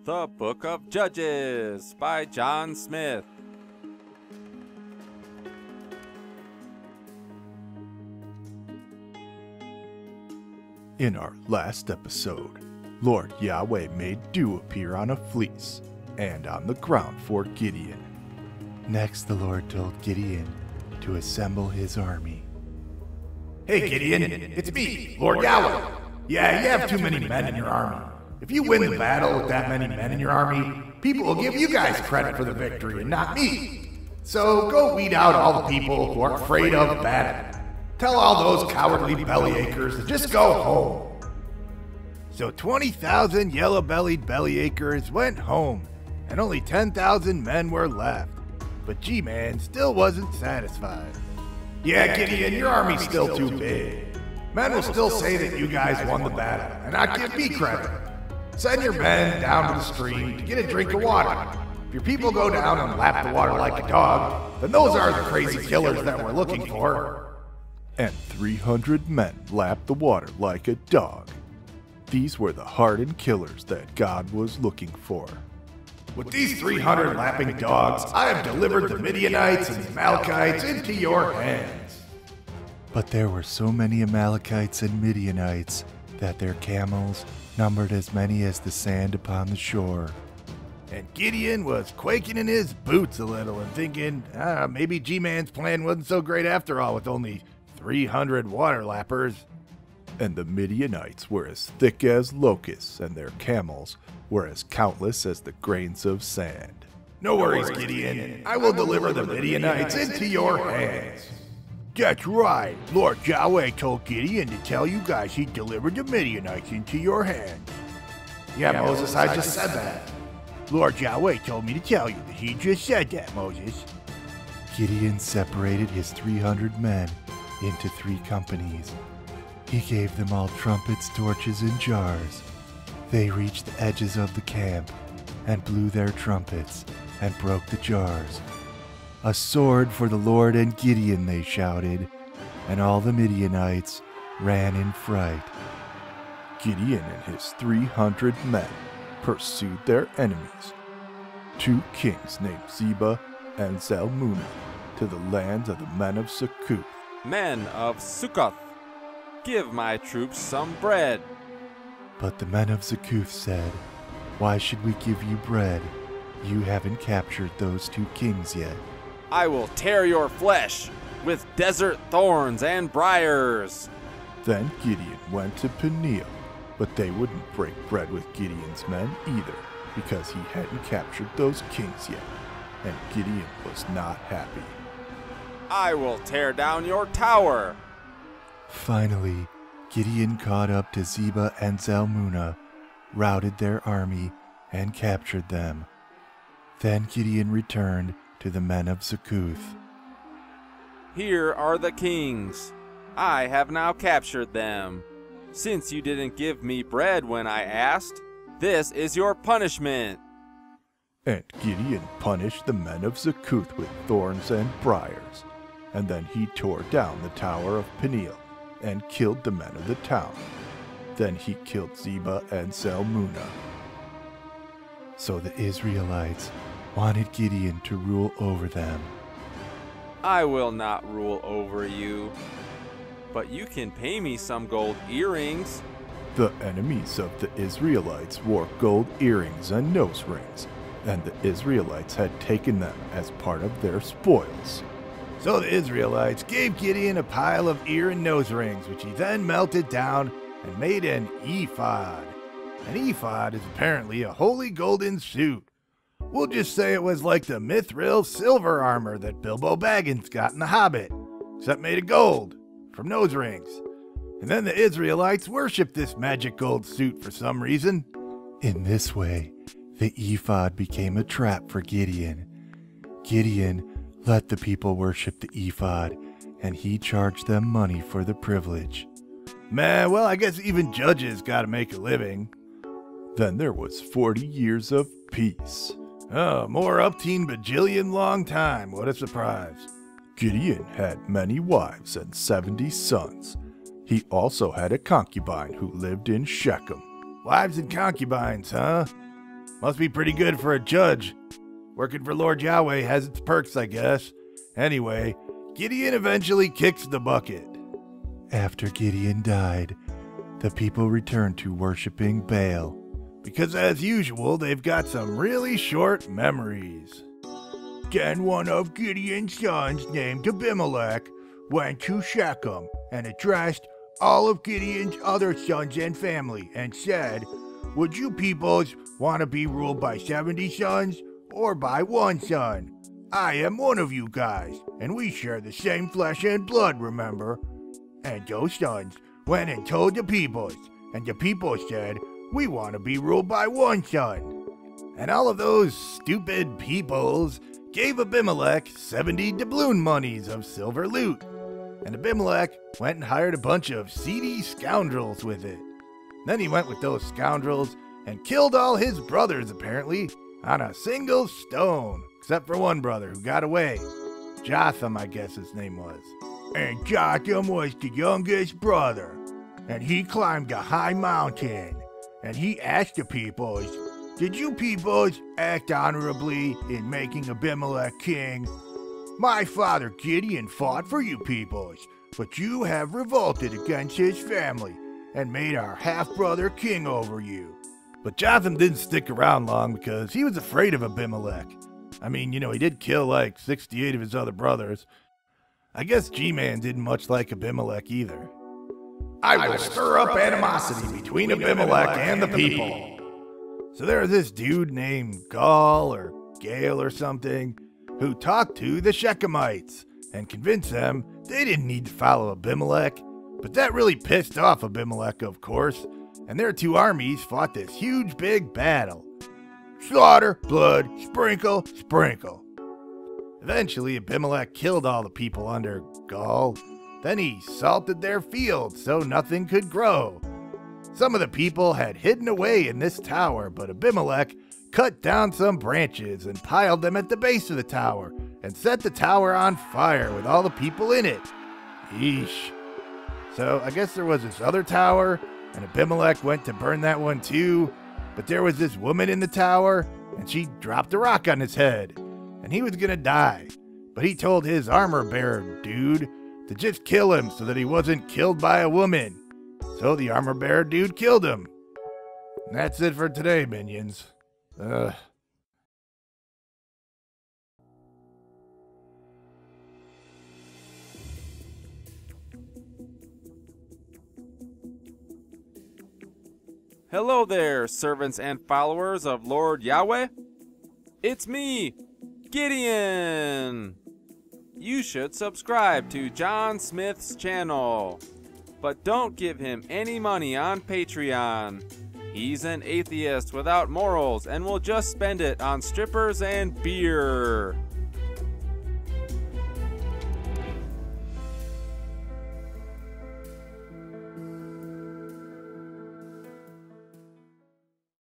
The Book of Judges by John Smith. In our last episode, Lord Yahweh made dew appear on a fleece and on the ground for Gideon. Next, the Lord told Gideon to assemble his army. Hey Gideon, it's me, Lord Yahweh. Yeah, you have too many men in your army. If you win the battle with that many men in your army, people will give you guys credit for the victory and not me. So go weed out all the people who are afraid of battle. Tell all those cowardly bellyachers to just go home. So 20,000 yellow-bellied bellyachers went home, and only 10,000 men were left. But G-Man still wasn't satisfied. Yeah, Gideon, your army's still too big. Men will still say that you guys won the battle, and not give me credit. Send your men down to the stream to get a drink of water. If your people go down and lap the water like a dog, then those are the crazy killers that we're looking for. And 300 men lapped the water like a dog. These were the hardened killers that God was looking for. With these 300 lapping dogs, I have delivered the Midianites and the Amalekites into your hands. But there were so many Amalekites and Midianites that their camels numbered as many as the sand upon the shore. And Gideon was quaking in his boots a little and thinking, maybe G-Man's plan wasn't so great after all with only 300 water lappers. And the Midianites were as thick as locusts, and their camels were as countless as the grains of sand. No worries, Gideon. I will deliver the Midianites into your hands. That's right. Lord Yahweh told Gideon to tell you guys he delivered the Midianites into your hands. Yeah, Moses, I just said that. Lord Yahweh told me to tell you that he just said that, Moses. Gideon separated his 300 men into 3 companies. He gave them all trumpets, torches, and jars. They reached the edges of the camp and blew their trumpets and broke the jars. "A sword for the Lord and Gideon," they shouted, and all the Midianites ran in fright. Gideon and his 300 men pursued their enemies, 2 kings named Zebah and Zalmunna, to the lands of the men of Succoth. Men of Succoth, give my troops some bread. But the men of Succoth said, "Why should we give you bread? You haven't captured those 2 kings yet." I will tear your flesh with desert thorns and briars. Then Gideon went to Peniel, but they wouldn't break bread with Gideon's men either, because he hadn't captured those kings yet, and Gideon was not happy. I will tear down your tower. Finally, Gideon caught up to Zebah and Zalmunna, routed their army, and captured them. Then Gideon returned to the men of Succoth. Here are the kings. I have now captured them. Since you didn't give me bread when I asked, this is your punishment. And Gideon punished the men of Succoth with thorns and briars, and then he tore down the tower of Peniel and killed the men of the town. Then he killed Zebah and Zalmunna. So the Israelites wanted Gideon to rule over them. I will not rule over you, but you can pay me some gold earrings. The enemies of the Israelites wore gold earrings and nose rings, and the Israelites had taken them as part of their spoils. So the Israelites gave Gideon a pile of ear and nose rings, which he then melted down and made an ephod. An ephod is apparently a holy golden suit. We'll just say it was like the mithril silver armor that Bilbo Baggins got in The Hobbit, except made of gold, from nose rings. And then the Israelites worshipped this magic gold suit for some reason. In this way, the ephod became a trap for Gideon. Gideon let the people worship the ephod, and he charged them money for the privilege. Man, well, I guess even judges gotta make a living. Then there was 40 years of peace. Oh, more upteen bajillion long time, what a surprise. Gideon had many wives and 70 sons. He also had a concubine who lived in Shechem. Wives and concubines, huh? Must be pretty good for a judge. Working for Lord Yahweh has its perks, I guess. Anyway, Gideon eventually kicks the bucket. After Gideon died, the people returned to worshiping Baal. Because as usual, they've got some really short memories. Then one of Gideon's sons, named Abimelech, went to Shechem and addressed all of Gideon's other sons and family and said, "Would you peoples want to be ruled by 70 sons or by one son? I am one of you guys, and we share the same flesh and blood, remember?" And those sons went and told the peoples, and the people said, "We want to be ruled by one son." And all of those stupid peoples gave Abimelech 70 doubloon monies of silver loot. And Abimelech went and hired a bunch of seedy scoundrels with it. Then he went with those scoundrels and killed all his brothers, apparently, on a single stone, except for one brother who got away. Jotham, I guess his name was. And Jotham was the youngest brother, and he climbed a high mountain, and he asked the peoples, "Did you peoples act honorably in making Abimelech king? My father Gideon fought for you peoples, but you have revolted against his family and made our half-brother king over you." But Jotham didn't stick around long because he was afraid of Abimelech. I mean, he did kill like 68 of his other brothers. I guess G-Man didn't much like Abimelech either. I will stir up animosity between Abimelech and the people. So there was this dude named Gaul or Gale or something who talked to the Shechemites and convinced them they didn't need to follow Abimelech. But that really pissed off Abimelech, of course, and their two armies fought this huge big battle. Slaughter, blood, sprinkle, sprinkle. Eventually, Abimelech killed all the people under Gaul. Then he salted their fields so nothing could grow. Some of the people had hidden away in this tower, but Abimelech cut down some branches and piled them at the base of the tower and set the tower on fire with all the people in it. Yeesh. So I guess there was this other tower, and Abimelech went to burn that one too, but there was this woman in the tower, and she dropped a rock on his head, and he was gonna die. But he told his armor-bearer dude to just kill him so that he wasn't killed by a woman. So the armor-bearer dude killed him. And that's it for today, minions. Hello there, servants and followers of Lord Yahweh. It's me, Gideon. You should subscribe to John Smith's channel, but don't give him any money on Patreon. He's an atheist without morals and will just spend it on strippers and beer.